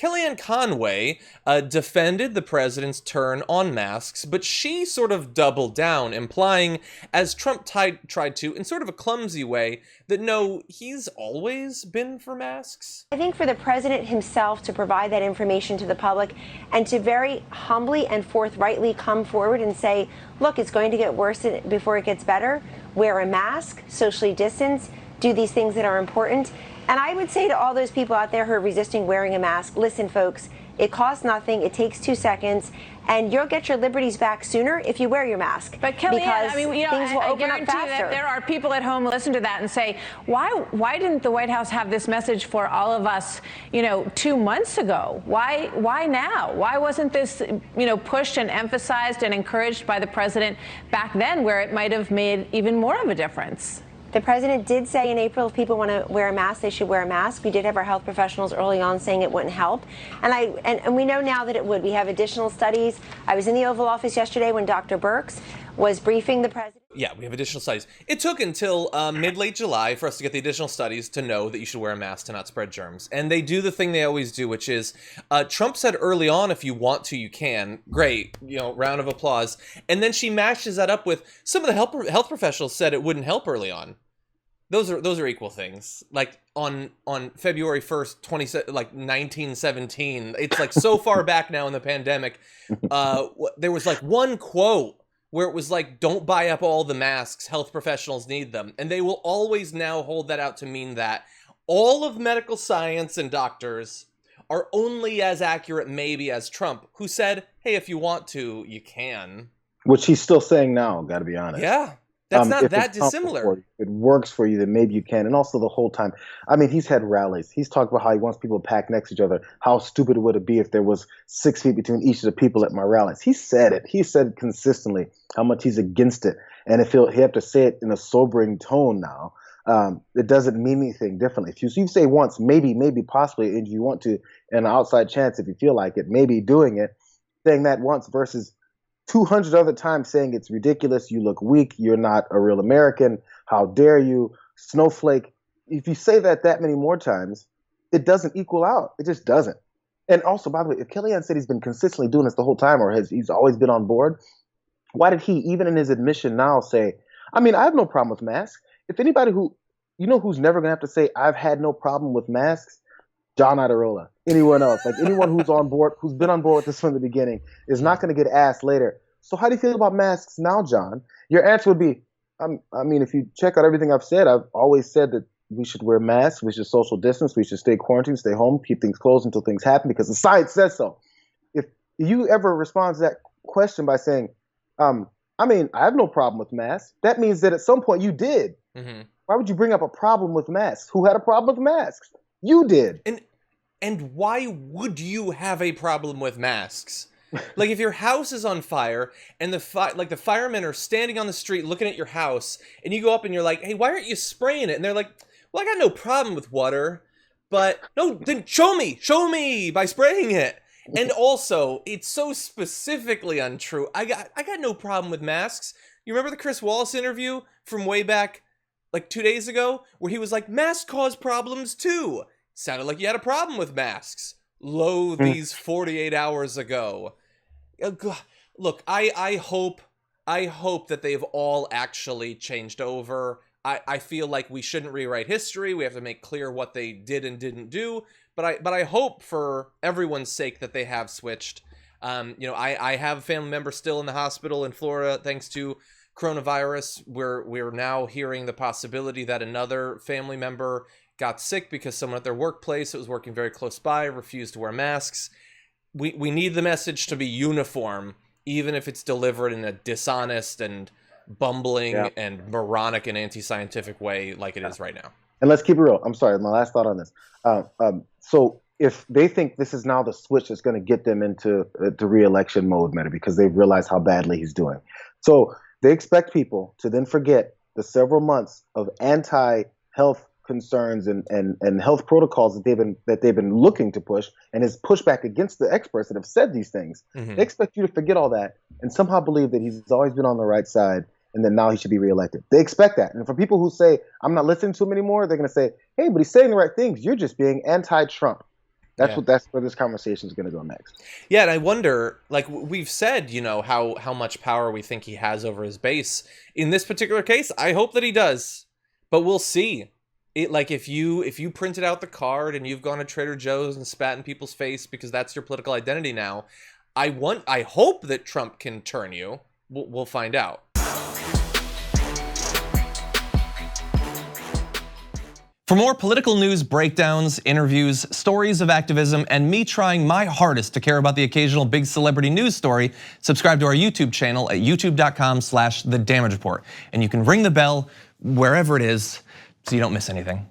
Kellyanne Conway defended the president's turn on masks, but she sort of doubled down, implying, as Trump tried to, in sort of a clumsy way, that no, he's always been for masks. I think for the president himself to provide that information to the public and to very humbly and forthrightly come forward and say, look, it's going to get worse before it gets better, wear a mask, socially distance, do these things that are important. And I would say to all those people out there who are resisting wearing a mask, listen, folks, it costs nothing. It takes 2 secones, and you'll get your liberties back sooner if you wear your mask. But Kellyanne, things will open up faster. That there are people at home who listen to that and say, why didn't the White House have this message for all of us, 2 months ago? Why now? Why wasn't this, pushed and emphasized and encouraged by the president back then, where it might have made even more of a difference? The president did say in April if people want to wear a mask, they should wear a mask. We did have our health professionals early on saying it wouldn't help. And we know now that it would. We have additional studies. I was in the Oval Office yesterday when Dr. Birx was briefing the president. Yeah, we have additional studies. It took until mid-late July for us to get the additional studies to know that you should wear a mask to not spread germs. And they do the thing they always do, which is Trump said early on, if you want to, you can. Great, round of applause. And then she mashes that up with some of the health professionals said it wouldn't help early on. Those are equal things. Like on February 1st, 1917, it's like so far back now in the pandemic. There was like one quote where it was like, don't buy up all the masks, health professionals need them. And they will always now hold that out to mean that all of medical science and doctors are only as accurate maybe as Trump, who said, hey, if you want to, you can. Which he's still saying now, gotta be honest. Yeah. That's not that dissimilar. If it works for you, then maybe you can. And also the whole time, he's had rallies. He's talked about how he wants people to pack next to each other. How stupid would it be if there was 6 feet between each of the people at my rallies? He said it. He said consistently how much he's against it. And if he'll have to say it in a sobering tone now, it doesn't mean anything differently. If you say once, maybe, possibly, and you want to, an outside chance if you feel like it, maybe doing it, saying that once versus 200 other times saying it's ridiculous, you look weak, you're not a real American, how dare you, snowflake. If you say that many more times, it doesn't equal out. It just doesn't. And also, by the way, if Kellyanne said he's been consistently doing this the whole time or he's always been on board, why did he, even in his admission now, say, I have no problem with masks. If anybody who's never going to have to say, I've had no problem with masks, John Iadarola, anyone else, like anyone who's on board, who's been on board with this from the beginning, is not going to get asked later. So how do you feel about masks now, John? Your answer would be, if you check out everything I've said, I've always said that we should wear masks, we should social distance, we should stay quarantined, stay home, keep things closed until things happen because the science says so. If you ever respond to that question by saying, I have no problem with masks, that means that at some point you did. Mm-hmm. Why would you bring up a problem with masks? Who had a problem with masks? You did. And why would you have a problem with masks? Like if your house is on fire and the firemen are standing on the street looking at your house and you go up and you're like, hey, why aren't you spraying it? And they're like, well, I got no problem with water, but no, then show me by spraying it. And also, it's so specifically untrue. I got no problem with masks. You remember the Chris Wallace interview from way back like 2 days ago where he was like, masks cause problems too. Sounded like you had a problem with masks. Lo, these 48 hours ago. Look, I hope that they've all actually changed over. I feel like we shouldn't rewrite history. We have to make clear what they did and didn't do. But I hope for everyone's sake that they have switched. I have a family member still in the hospital in Florida thanks to coronavirus. We're now hearing the possibility that another family member got sick because someone at their workplace that was working very close by refused to wear masks. We need the message to be uniform, even if it's delivered in a dishonest and bumbling and moronic and anti-scientific way like it is right now. And let's keep it real. I'm sorry, my last thought on this. So if they think this is now the switch that's going to get them into the re-election mode, because they've realized how badly he's doing. So they expect people to then forget the several months of anti-health concerns and health protocols that they've been looking to push, and his pushback against the experts that have said these things. Mm-hmm. They expect you to forget all that and somehow believe that he's always been on the right side and that now he should be reelected. They expect that. And for people who say, I'm not listening to him anymore, they're going to say, hey, but he's saying the right things. You're just being anti-Trump. That's where this conversation is going to go next. Yeah, and I wonder, like we've said, how much power we think he has over his base. In this particular case, I hope that he does, but we'll see. If you printed out the card and you've gone to Trader Joe's and spat in people's face because that's your political identity now, I hope that Trump can turn you. We'll find out. For more political news breakdowns, interviews, stories of activism, and me trying my hardest to care about the occasional big celebrity news story, subscribe to our YouTube channel at youtube.com/thedamagereport. And you can ring the bell wherever it is so you don't miss anything.